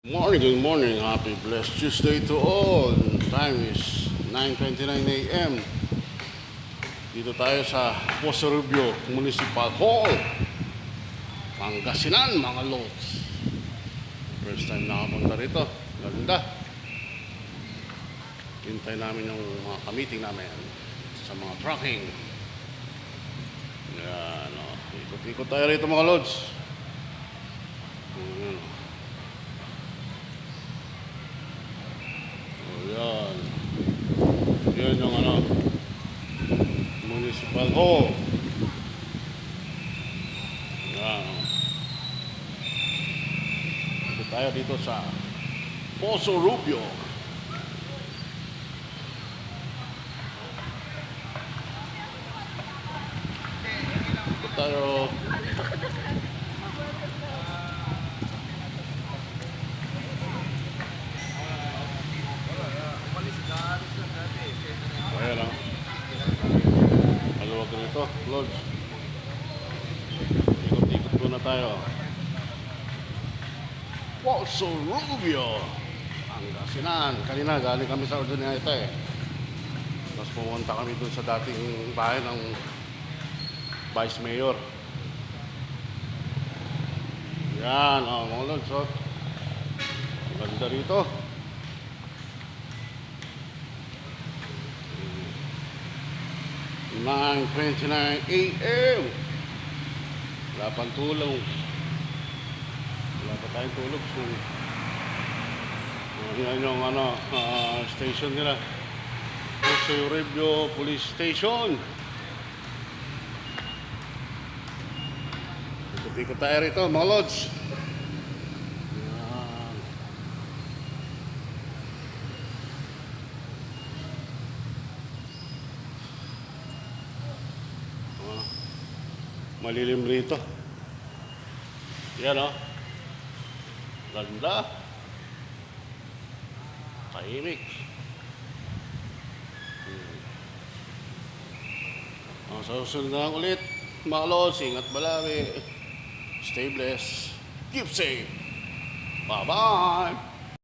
Good morning, happy blessed Tuesday to all. Time is 9:29 a.m. Dito tayo sa Poso Rubio Municipal Hall, Pangasinan, mga lods. First time nakapunta rito, ganda. Hintay namin yung mga ka-meeting namin sa mga trucking. Yan, ikot-ikot tayo rito, mga lods. Yan. Yan yung Municipal Hall. Yan. Ito tayo dito sa Poso Rubio. Ito tayo. Ayan lang. Maluwag na ito, Lodge. Ikot-ikot po na tayo. Poso Rubio, Pangasinan. Kanina galing kami sa Ordinarieta Tapos pumunta kami dun sa dating bahay ng Vice Mayor. Yan, mga Lodge. Ganda rito. 9:29 a.m. Wala pang tulong. Wala pa tayong tulog. So, yan yung station nila. Poso Rubio Police Station. Ikot tayo rito, mga lods. Malilim rito. Yan Ganda. Tahimik. Sa susunod na lang ulit. Mga lods, ingat balawi. Stay blessed. Keep safe. Bye-bye.